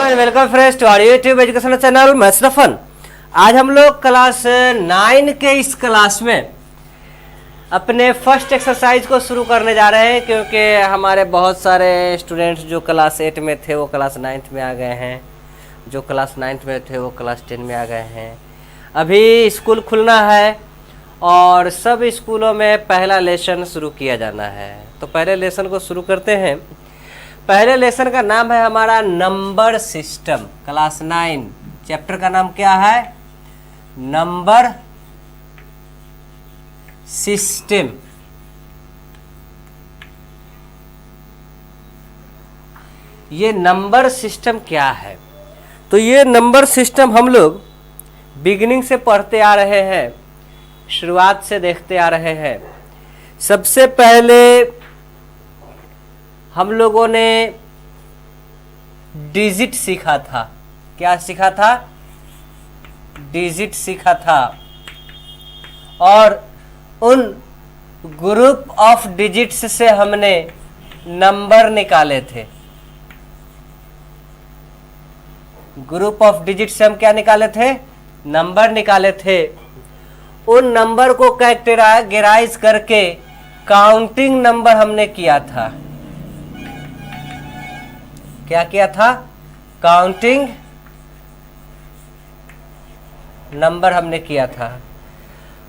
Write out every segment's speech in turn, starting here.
And welcome friends to our YouTube educational channel maths the fun. आज हम लोग class 9 के इस क्लास में अपने फर्स्ट एक्सरसाइज को शुरू करने जा रहे हैं, क्योंकि हमारे बहुत सारे स्टूडेंट्स जो क्लास 8 में थे वो क्लास 9 में आ गए हैं, जो क्लास 9 में थे वो क्लास 10 में आ गए हैं। अभी स्कूल खुलना है और सब स्कूलों में पहला लेसन शुरू किया जाना है, तो पहले लेसन को शुरू करते हैं। पहले लेसन का नाम है हमारा नंबर सिस्टम। क्लास 9 चैप्टर का नाम क्या है? Number system. ये नंबर सिस्टम क्या है? तो ये नंबर सिस्टम हम लोग बिगिनिंग से पढ़ते आ रहे हैं, शुरुआत से देखते आ रहे हैं। सबसे पहले हम लोगों ने डिजिट सीखा था। क्या सीखा था? डिजिट सीखा था, और उन ग्रुप ऑफ डिजिट्स से हमने नंबर निकाले थे। ग्रुप ऑफ डिजिट से हम क्या निकाले थे? नंबर निकाले थे। उन नंबर को कैटेगराइज करके काउंटिंग नंबर हमने किया था। क्या किया था? काउंटिंग नंबर हमने किया था।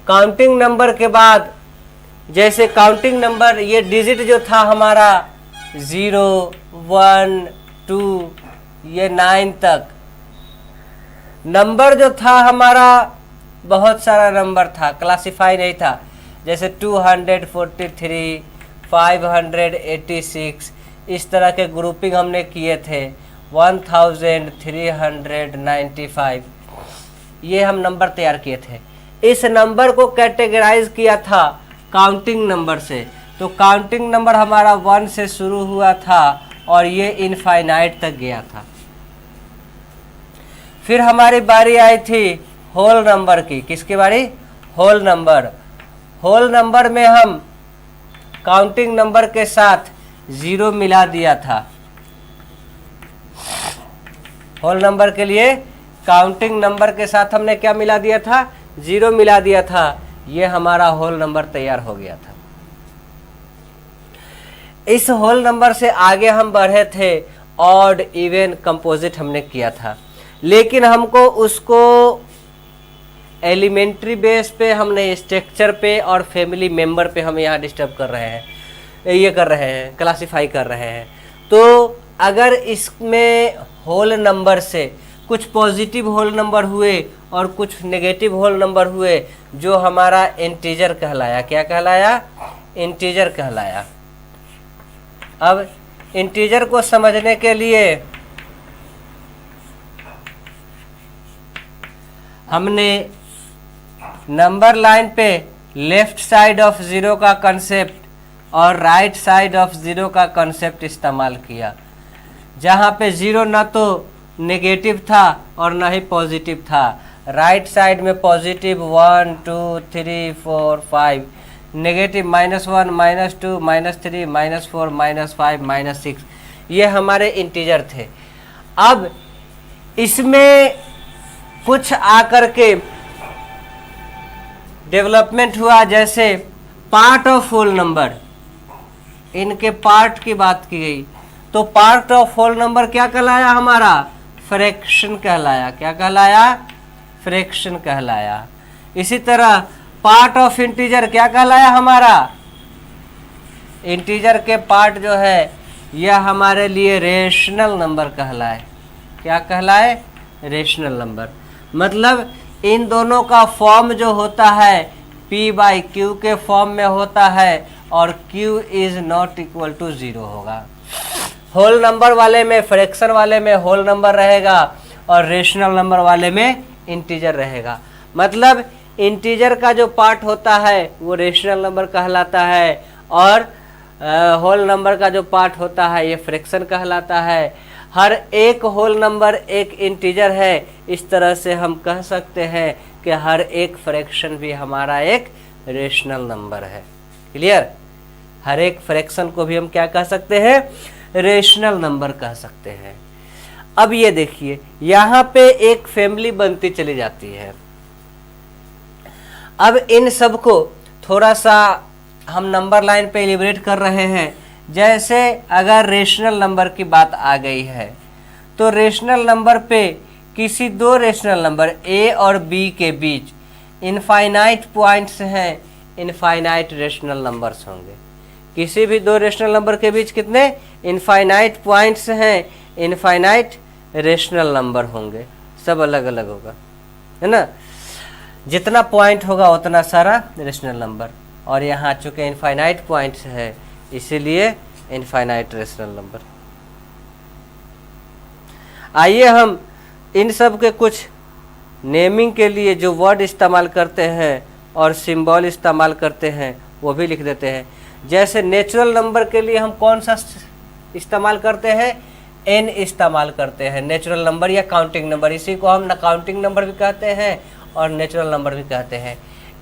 काउंटिंग नंबर के बाद जैसे काउंटिंग नंबर, ये डिजिट जो था हमारा 0, 1, 2, ये 9 तक नंबर जो था हमारा, बहुत सारा नंबर था, क्लासिफाई नहीं था। जैसे 243, 586, इस तरह के ग्रुपिंग हमने किए थे। 1395 ये हम नंबर तैयार किए थे। इस नंबर को कैटेगराइज किया था काउंटिंग नंबर से। तो काउंटिंग नंबर हमारा 1 से शुरू हुआ था और ये इनफाइनाइट तक गया था। फिर हमारी बारी आई थी होल नंबर की। किसकी बारी? Whole number. होल नंबर में हम काउंटिंग नंबर के साथ 0 मिला दिया था। होल नंबर के लिए काउंटिंग नंबर के साथ हमने क्या मिला दिया था? 0 मिला दिया था। ये हमारा होल नंबर तैयार हो गया था। इस होल नंबर से आगे हम बढ़े थे, ऑड, इवन, कंपोजिट हमने किया था। लेकिन हमको उसको एलिमेंट्री बेस पे, हमने स्ट्रक्चर पे और फैमिली मेंबर पे हम यहाँ डिस्टर्ब कर रहे हैं, ये कर रहे हैं, क्लासिफाई कर रहे हैं। तो अगर इसमें होल नंबर से कुछ पॉजिटिव होल नंबर हुए और कुछ नेगेटिव होल नंबर हुए, जो हमारा इंटीजर कहलाया। क्या कहलाया? इंटीजर कहलाया। अब इंटीजर को समझने के लिए हमने नंबर लाइन पे लेफ्ट साइड ऑफ 0 का कंसेप्ट और राइट साइड ऑफ 0 का कंसेप्ट इस्तेमाल किया। जहाँ पे 0 ना तो नेगेटिव था और ना ही पॉजिटिव था। राइट साइड में पॉजिटिव 1, 2, 3, 4, 5, नेगेटिव -1, -2, -3, -4, -5, -6, ये हमारे इंटीजर थे। अब इसमें कुछ आकर के डेवलपमेंट हुआ, जैसे पार्ट ऑफ होल नंबर, इनके पार्ट की बात की गई। तो पार्ट ऑफ होल नंबर क्या कहलाया हमारा? फ्रैक्शन कहलाया। क्या कहलाया? फ्रैक्शन कहलाया। इसी तरह पार्ट ऑफ इंटीजर क्या कहलाया हमारा? इंटीजर के पार्ट जो है यह हमारे लिए रेशनल नंबर कहलाए। क्या कहलाए? Rational number. मतलब इन दोनों का फॉर्म जो होता है P/Q के फॉर्म में होता है, और Q is not equal to 0 होगा। होल नंबर वाले में, फ्रैक्शन वाले में होल नंबर रहेगा और रेशनल नंबर वाले में इंटीजर रहेगा। मतलब इंटीजर का जो पार्ट होता है वो रेशनल नंबर कहलाता है, और होल नंबर का जो पार्ट होता है ये फ्रैक्शन कहलाता है। हर एक होल नंबर एक इंटीजर है। इस तरह से हम कह सकते हैं कि हर एक फ्रैक्शन भी हमारा एक रेशनल नंबर है। क्लियर? हर एक फ्रैक्शन को भी हम क्या कह सकते हैं? रेशनल नंबर कह सकते हैं। अब ये देखिए यहाँ पे एक फैमिली बनती चली जाती है। अब इन सब को थोड़ा सा हम नंबर लाइन पे इलिब्रेट कर रहे हैं। जैसे अगर रेशनल नंबर की बात आ गई है तो रेशनल नंबर पे किसी दो रेशनल नंबर a और b के बीच इनफाइनाइट पॉइंट्स हैं, इनफाइनाइट रेशनल नंबर्स होंगे। किसी भी दो रेशनल नंबर के बीच कितने इनफाइनाइट पॉइंट्स हैं, इनफाइनाइट रेशनल नंबर होंगे। सब अलग अलग होगा, है ना। जितना पॉइंट होगा उतना सारा रेशनल नंबर, और यहाँ चूंकि इनफाइनाइट पॉइंट्स है इसीलिए इनफाइनाइट रेशनल नंबर। आइए हम इन सब के कुछ नेमिंग के लिए जो वर्ड इस्तेमाल करते हैं और सिंबल इस्तेमाल करते हैं वो भी लिख देते हैं। जैसे नेचुरल नंबर के लिए हम कौन सा इस्तेमाल करते हैं, n इस्तेमाल करते हैं, नेचुरल नंबर या काउंटिंग नंबर। इसी को हम काउंटिंग नंबर भी कहते हैं और नेचुरल नंबर भी कहते हैं।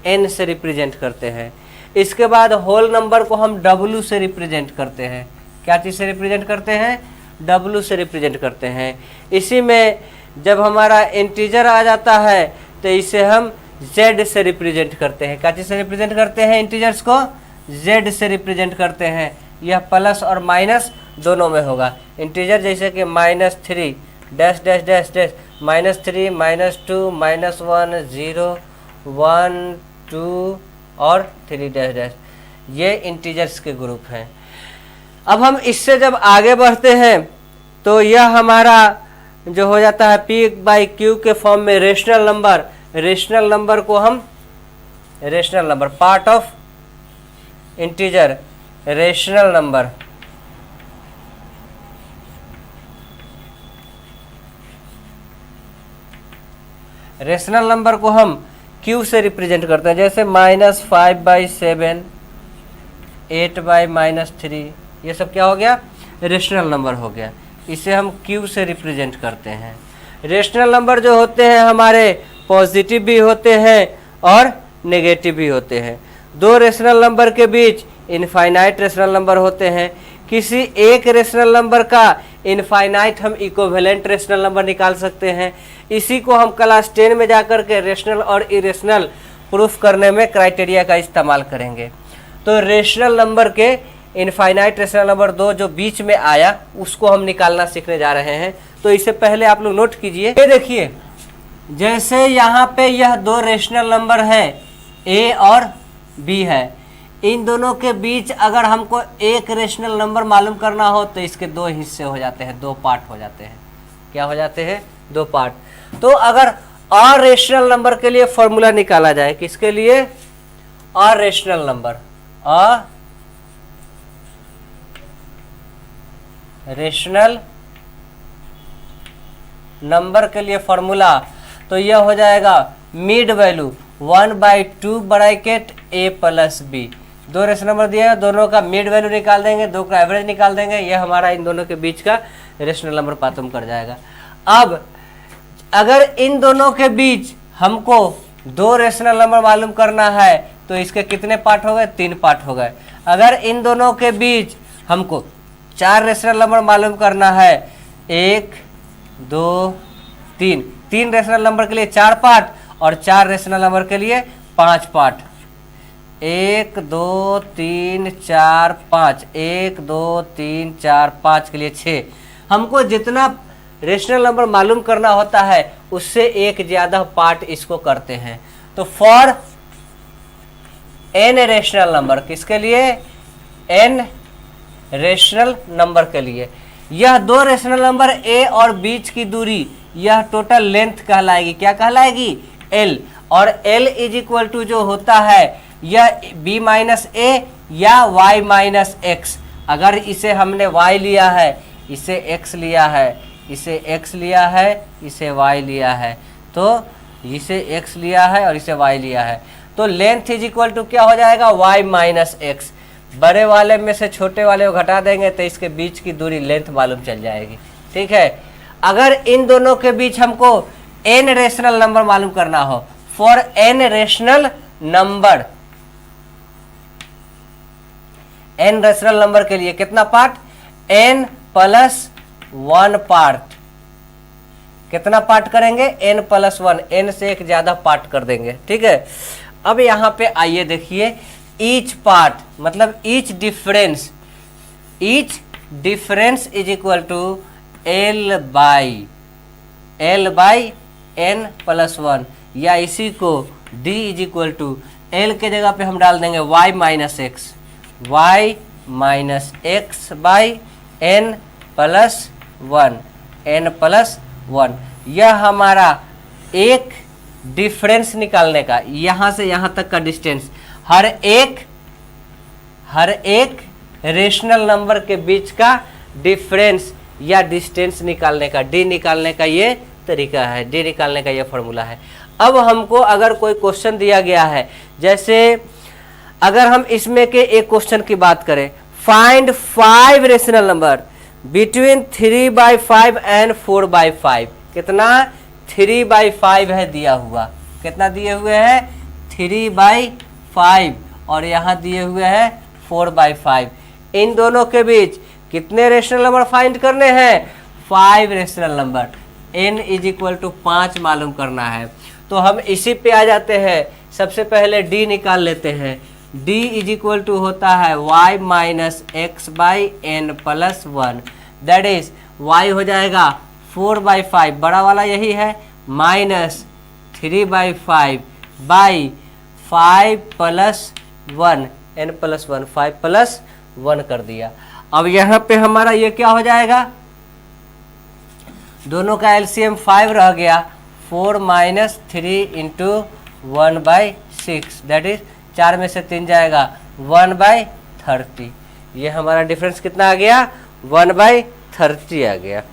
n से रिप्रेजेंट करते हैं। इसके बाद होल नंबर को हम w से रिप्रेजेंट करते हैं। क्या चीज़ से रिप्रेजेंट करते हैं, w से रिप्रेजेंट करते हैं। इसी में जब हमारा इंटीजर आ जाता है तो इसे हम z से रिप्रेजेंट करते हैं। क्या चीज़ से रिप्रेजेंट करते हैं, इंटीजर्स को z से रिप्रेजेंट करते हैं। यह प्लस और माइनस दोनों में होगा। इंटीजर जैसे कि -3 डैश डैश डैश डैश, -3 -2 -1 0 1 2 और 3 डैश डैश, ये इंटीजर्स के ग्रुप हैं। अब हम इससे जब आगे बढ़ते हैं तो यह हमारा जो हो जाता है p/q के फॉर्म में रेशनल नंबर। रेशनल नंबर को हम rational number part of integer rational number, rational number को हम q से रिप्रेजेंट करते हैं। जैसे -5/7 8/-3, ये सब क्या हो गया, रेशनल नंबर हो गया। इसे हम q से रिप्रेजेंट करते हैं। रेशनल नंबर जो होते हैं हमारे पॉजिटिव भी होते हैं और नेगेटिव भी होते हैं। दो रेशनल नंबर के बीच इनफाइनाइट रेशनल नंबर होते हैं। किसी एक रेशनल नंबर का इनफाइनाइट हम इक्विवेलेंट रेशनल नंबर निकाल सकते हैं। इसी को हम क्लास 10 में जाकर के रेशनल और इरेशनल प्रूफ करने में क्राइटेरिया का इस्तेमाल करेंगे। तो रेशनल नंबर के इनफाइनाइट रेशनल नंबर 2 जो बीच में आया उसको हम निकालना सीखने जा रहे हैं। तो इससे पहले आप लोग नोट कीजिए, ये देखिए जैसे यहाँ पे यह दो रेशनल नंबर है a और b है। इन दोनों के बीच अगर हमको एक रेशनल नंबर मालूम करना हो तो इसके दो हिस्से हो जाते हैं, दो पार्ट हो जाते हैं। क्या हो जाते हैं, दो पार्ट। तो अगर अरेशनल नंबर के लिए फॉर्मूला निकाला जाए, किसके लिए, अरेशनल नंबर, रेशनल नंबर के लिए फॉर्मूला, तो यह हो जाएगा mid value 1/2 bracket a + b। दो रेशनल नंबर दिया है, दोनों का मिड वैल्यू निकाल देंगे, दो का एवरेज निकाल देंगे, यह हमारा इन दोनों के बीच का रेशनल नंबर पातुम कर जाएगा। अब अगर इन दोनों के बीच हमको दो रेशनल नंबर मालूम करना है तो इसके कितने पार्ट हो गए, 3 पार्ट हो गए। अगर इन दोनों के बीच हमको 4 रेशनल नंबर मालूम करना है, 1 2 3, 3 रेशनल नंबर के लिए 4 पार्ट और 4 रेशनल नंबर के लिए 5 पार्ट। 1 2 3 4 5, 1 2 3 4 5 के लिए 6। हमको जितना रेशनल नंबर मालूम करना होता है उससे एक ज़्यादा पार्ट इसको करते हैं। तो फॉर n रेशनल नंबर, किसके लिए, n रेशनल नंबर के लिए, यह दो रेशनल नंबर a और बीच की दूरी यह टोटल लेंथ कहलाएगी। क्या कहलाएगी, l। और l = जो होता है यह b - a या y - x। अगर इसे हमने y लिया है, इसे x लिया है, इसे x लिया है, इसे y लिया है, तो इसे x लिया है और इसे y लिया है, तो लेंथ = क्या हो जाएगा, y - x। बड़े वाले में से छोटे वाले को घटा देंगे तो इसके बीच की दूरी लेंथ मालूम चल जाएगी। ठीक है। अगर इन दोनों के बीच हमको n रेशनल नंबर मालूम करना हो, for n rational number, n rational number के लिए कितना पार्ट, n + 1 पार्ट, कितना पार्ट करेंगे, n प्लस 1, n से एक ज़्यादा पार्ट कर देंगे, ठीक है। अब यहाँ पे आइए देखिए, ईच पार्ट मतलब each difference is equal to L by n plus 1, या इसी को D is equal to L के जगह पे हम डाल देंगे y minus x by n plus 1, यह हमारा एक डिफरेंस निकालने का, यहाँ से यहाँ तक का डिस्टेंस, हर एक रेशनल नंबर के बीच का डिफरेंस या डिस्टेंस निकालने का, डी निकालने का ये तरीका है, डी निकालने का ये फॉर्मूला है। अब हमको अगर कोई क्वेश्चन दिया गया है, जैसे अगर हम इसमें के एक क्वेश्चन की बात करें, find 5 rational number between 3/5 and 4/5, कितना 3/5 है दिया हुआ, कितना दिए हुए हैं 3/5, और यहाँ दिए हुए हैं 4/5, इन दोनों के बीच कितने रेशनल नंबर फाइंड करने हैं, 5 rational number, n is equal to 5 मालूम करना है। तो हम इसी पे आ जाते हैं, सबसे पहले d निकाल लेते हैं, d इज इक्वल टू होता है y minus x by n plus 1, that is y हो जाएगा 4/5, बड़ा वाला यही है, minus 3/5 by 5 plus 1, n plus 1, 5 plus 1 कर दिया। अब यहाँ पे हमारा ये क्या हो जाएगा, दोनों का एलसीएम 5 रह गया, 4 माइनस 3 इंटू 1/6, दैट इज 4 में से 3 जाएगा 1/30, ये हमारा डिफरेंस कितना आ गया 1/30 आ गया।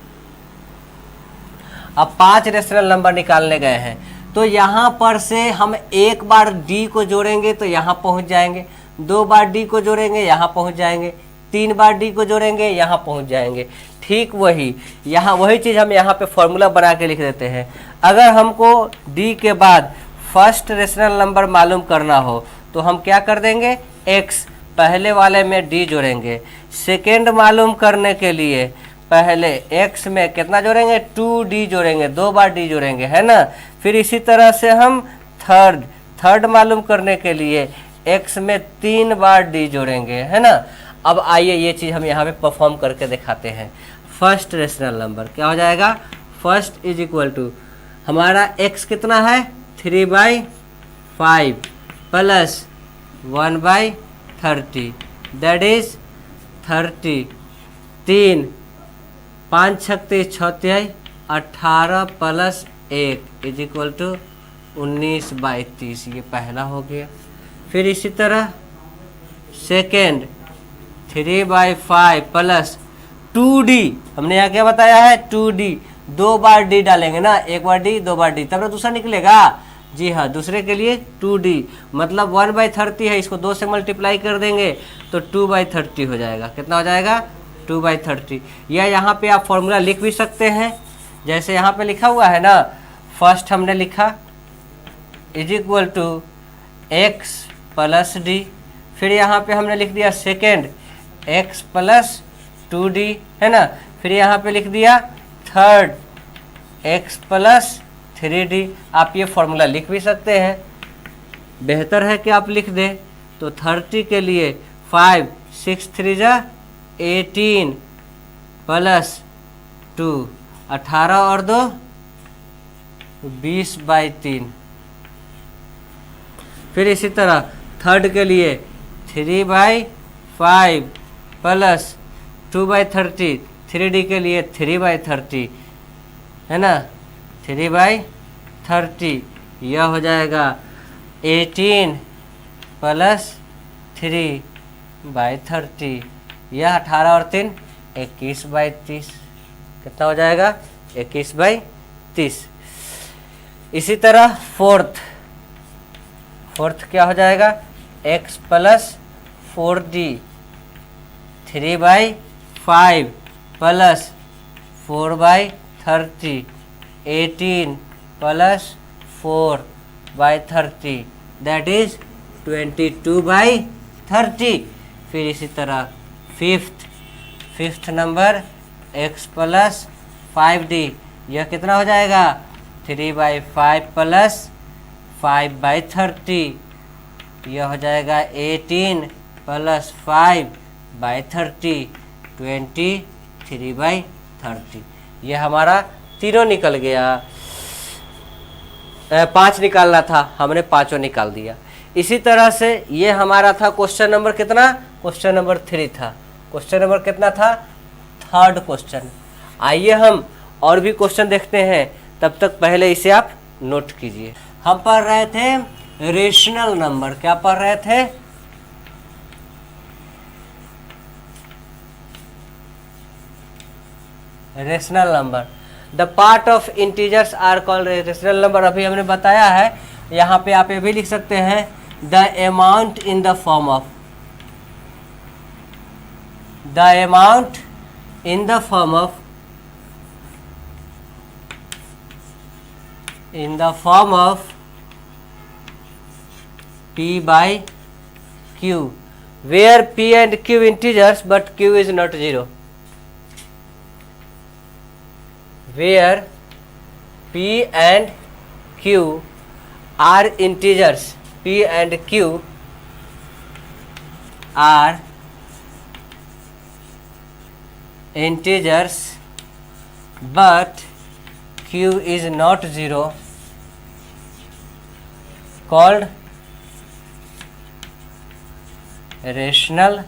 अब 5 रेशनल नंबर निकालने गए हैं, तो यहाँ पर से हम एक बार d को जोड़ेंगे तो यहाँ पहुँच जाएंगे, 2 बार d को जोड़ेंगे यहाँ पहुँच जाएंगे, 3 बार d को जोड़ेंगे यहाँ पहुँच जाएंगे। ठीक वही यहाँ वही चीज़ हम यहाँ पे फॉर्मूला बना के लिख देते हैं। अगर हमको d के बाद फर्स्ट रेशनल नंबर मालूम करना हो तो हम क्या कर देंगे, x पहले वाले में d जोड़ेंगे, सेकेंड मालूम करने के लिए पहले x में कितना जोड़ेंगे 2d जोड़ेंगे, 2 बार d जोड़ेंगे, है ना। फिर इसी तरह से हम थर्ड मालूम करने के लिए x में 3 बार d जोड़ेंगे, है ना। अब आइए ये चीज़ हम यहाँ पे परफॉर्म करके दिखाते हैं। फर्स्ट रेशनल नंबर क्या हो जाएगा, फर्स्ट इज इक्वल टू हमारा x कितना है 3/5 प्लस 1/30, दैट इज 30, 3 5 छक्के 36, 18 प्लस 1 इज इक्वल टू 19/30, ये पहला हो गया। फिर इसी तरह सेकेंड 3/5 प्लस 2d, हमने यहाँ क्या बताया है 2d, 2 बार d डालेंगे ना, 1 बार d 2 बार d, तब ना दूसरा निकलेगा। जी हाँ, दूसरे के लिए 2d मतलब 1/30 है, इसको 2 से मल्टीप्लाई कर देंगे तो 2/30 हो जाएगा, कितना हो जाएगा 2/30। या यहाँ पे आप फॉर्मूला लिख भी सकते हैं, जैसे यहाँ पे लिखा हुआ है ना, फर्स्ट हमने लिखा is equal to x plus d, फिर यहाँ पे हमने लिख दिया सेकेंड x प्लस 2d, है ना। फिर यहाँ पे लिख दिया थर्ड x प्लस 3d। आप ये फॉर्मूला लिख भी सकते हैं, बेहतर है कि आप लिख दें। तो 30 के लिए 5 6 3 जा 18 प्लस 2, 18 और 2 20/3। फिर इसी तरह थर्ड के लिए 3/5 प्लस 2/30, 3d के लिए 3/30, है ना, 3/30, यह हो जाएगा 18 प्लस 3/30, यह 18 और 3 21/30, कितना हो जाएगा 21/30। इसी तरह फोर्थ क्या हो जाएगा x plus 4d, 3/5 plus 4/30, 18 plus 4/30, that is 22/30। फिर इसी तरह fifth number x plus 5d, यह कितना हो जाएगा 3/5 प्लस 5/30, यह हो जाएगा 18 प्लस 5/30 23/30। यह हमारा तीनों निकल गया। 5 निकालना था, हमने पाँचों निकाल दिया। इसी तरह से ये हमारा था क्वेश्चन नंबर कितना, क्वेश्चन नंबर 3 था। क्वेश्चन नंबर कितना था, थर्ड क्वेश्चन। आइए हम और भी क्वेश्चन देखते हैं, तब तक पहले इसे आप नोट कीजिए। हम पढ़ रहे थे रेशनल नंबर। क्या पढ़ रहे थे, rational number. The part of integers are called rational number. अभी हमने बताया है, यहाँ पे आप ये भी लिख सकते हैं the amount in the form of, the amount in the form of, in the form of p by q, where p and q integers but q is not 0, where p and q are integers, p and q are integers but q is not 0, called rational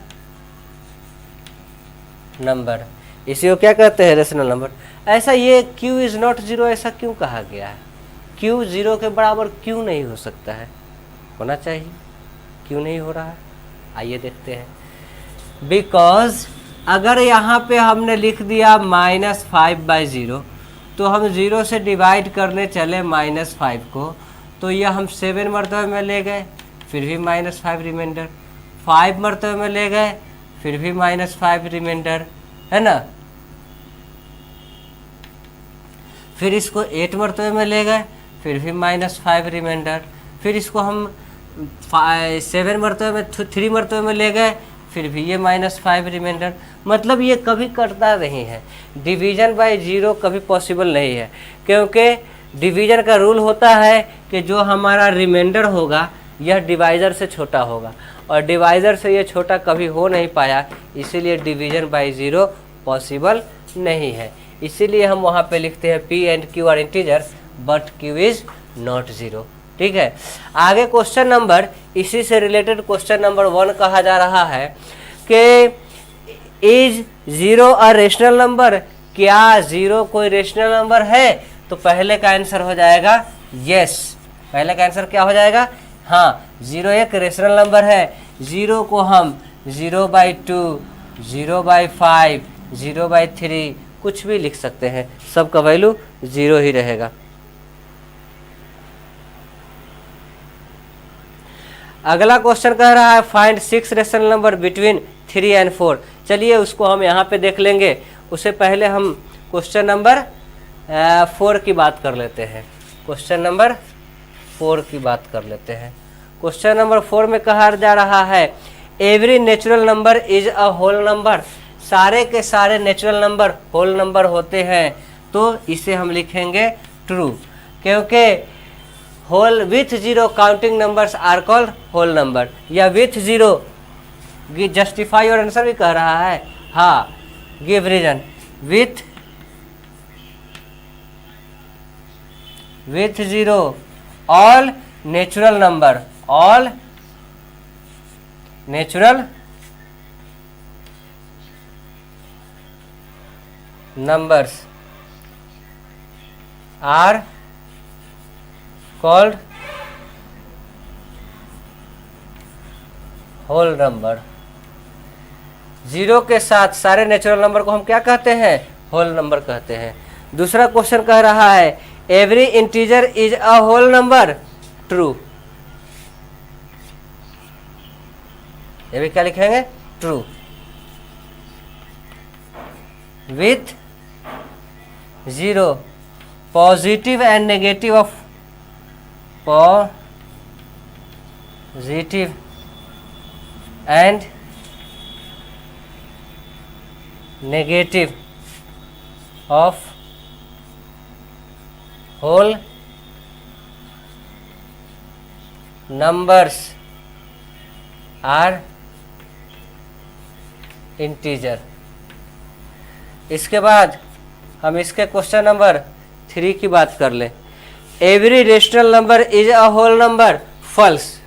number. इसी को क्या कहते हैं, rational number. ऐसा ये q is not 0 ऐसा क्यों कहा गया है, q 0 के बराबर क्यों नहीं हो सकता है, होना चाहिए, क्यों नहीं हो रहा है, आइए देखते हैं। बिकॉज अगर यहाँ पे हमने लिख दिया -5/0, तो हम 0 से डिवाइड करने चले -5 को, तो यह हम 7 मरतबे में ले गए, फिर भी -5 रिमाइंडर, 5 मरतबे में ले गए, फिर भी -5 रिमाइंडर, है ना। फिर इसको 8 मरतबे में ले गए, फिर भी -5 रिमाइंडर, फिर इसको हम 7 मरतबे में 3 मरतबे में ले गए, फिर भी ये -5 रिमाइंडर। मतलब ये कभी कटता नहीं है, डिवीजन बाय 0 कभी पॉसिबल नहीं है, क्योंकि डिवीजन का रूल होता है कि जो हमारा रिमाइंडर होगा यह डिवाइज़र से छोटा होगा, और डिवाइज़र से ये छोटा कभी हो नहीं पाया, इसीलिए डिवीजन बाय 0 पॉसिबल नहीं है। इसीलिए हम वहाँ पे लिखते हैं p and q are integers but q is not 0। ठीक है, आगे क्वेश्चन नंबर, इसी से रिलेटेड क्वेश्चन नंबर 1 कहा जा रहा है कि इज 0 अ रेशनल नंबर, क्या 0 कोई रेशनल नंबर है। तो पहले का आंसर हो जाएगा यस। पहले का आंसर क्या हो जाएगा, हाँ 0 एक रेशनल नंबर है। 0 को हम 0/2, 0/5, 0/3 कुछ भी लिख सकते हैं, सबका वैल्यू 0 ही रहेगा। अगला क्वेश्चन कह रहा है find 6 rational number between 3 and 4। चलिए उसको हम यहाँ पे देख लेंगे, उससे पहले हम क्वेश्चन नंबर 4 की बात कर लेते हैं। क्वेश्चन नंबर 4 की बात कर लेते हैं। क्वेश्चन नंबर 4 में कहा जा रहा है every natural number is a whole number. सारे के सारे नेचुरल नंबर होल नंबर होते हैं, तो इसे हम लिखेंगे ट्रू, क्योंकि whole with 0 counting numbers are called whole number, या विथ 0 जस्टिफाई योर आंसर भी कह रहा है, हाँ give reason. With 0 all natural number, all natural numbers are called whole number। 0 के साथ सारे नेचुरल नंबर को हम क्या कहते हैं, होल नंबर कहते हैं। दूसरा क्वेश्चन कह रहा है every integer is a whole number, true. ये भी क्या लिखेंगे, true. With 0 positive and negative of positive and negative of whole numbers are integer. इसके बाद हम इसके क्वेश्चन नंबर 3 की बात कर लें। Every rational number is a whole number, false.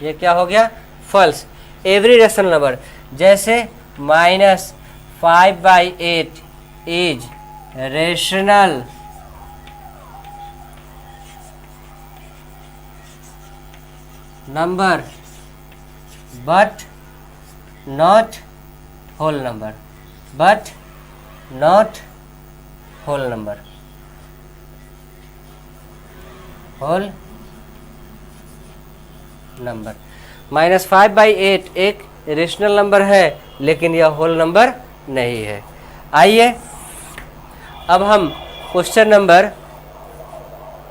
ये क्या हो गया? फॉल्स। एवरी रेशनल नंबर, जैसे -5/8 is rational number but not whole number, but not whole number, whole number. -5/8 एक रेशनल नंबर है लेकिन यह होल नंबर नहीं है। आइए अब हम क्वेश्चन नंबर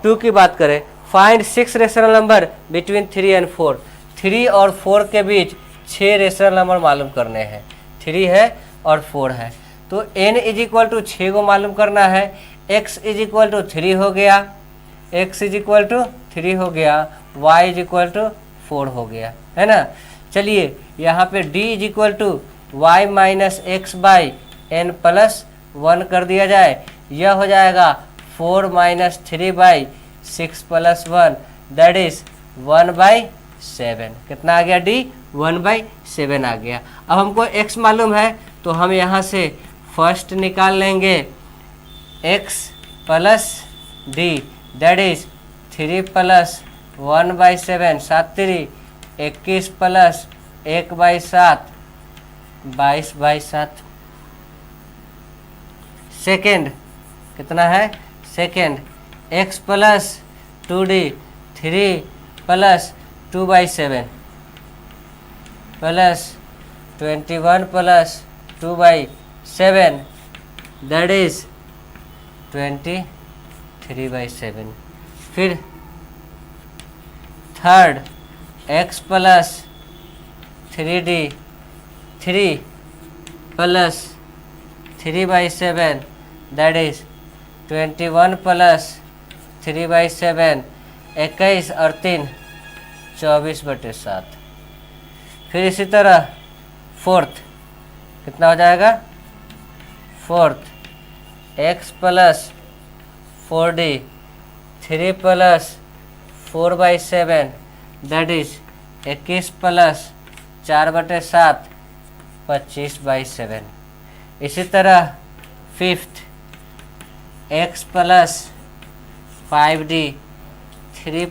2 की बात करें। Find 6 rational number between 3 and 4। 3 और 4 के बीच 6 रेशनल नंबर मालूम करने हैं। 3 है और 4 है, तो n = 6 को मालूम करना है। x = 3 हो गया, x = 3 हो गया, y = 4 हो गया, है ना। चलिए यहाँ पे d = y - x/n + 1 कर दिया जाए। यह हो जाएगा 4 - 3/6 + 1 दैट इज 1/7। कितना आ गया? d 1/7 आ गया। अब हमको x मालूम है तो हम यहाँ से फर्स्ट निकाल लेंगे x + d that is 3 + 1/7 7 3 21 + 1/7 22/7। Second कितना है? Second x + 2d 3 + 2/7 + 21 + 2/7 that is 23/7। फिर third x + 3d 3 + 3/7 that is 21 + 3/7 21 और 3 24/7। फिर इसी तरह फोर्थ कितना हो जाएगा? Fourth x + 4d 3 + 4/7 that is 21 + 4/7 25/7। इसी तरह फिफ्थ x + 5d 3 +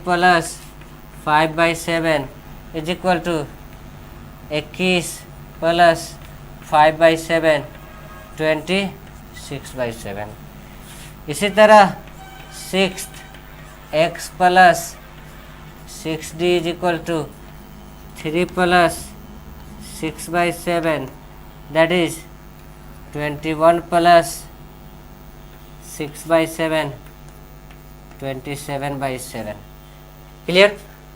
5/7 = 21 + 5/7 26/7। इसी तरह sixth x + 6d = 3 + 6/7 that is 21 + 6/7 27/7। Clear?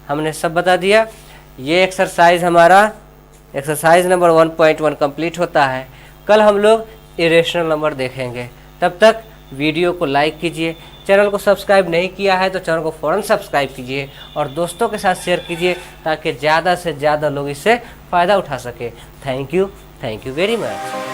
हमने सब बता दिया। ये एक्सरसाइज हमारा एक्सरसाइज नंबर 1.1 कंप्लीट होता है। कल हम लोग इरेशनल नंबर देखेंगे। तब तक वीडियो को लाइक कीजिए, चैनल को सब्सक्राइब नहीं किया है तो चैनल को फ़ौरन सब्सक्राइब कीजिए और दोस्तों के साथ शेयर कीजिए ताकि ज़्यादा से ज़्यादा लोग इससे फ़ायदा उठा सके। Thank you very much.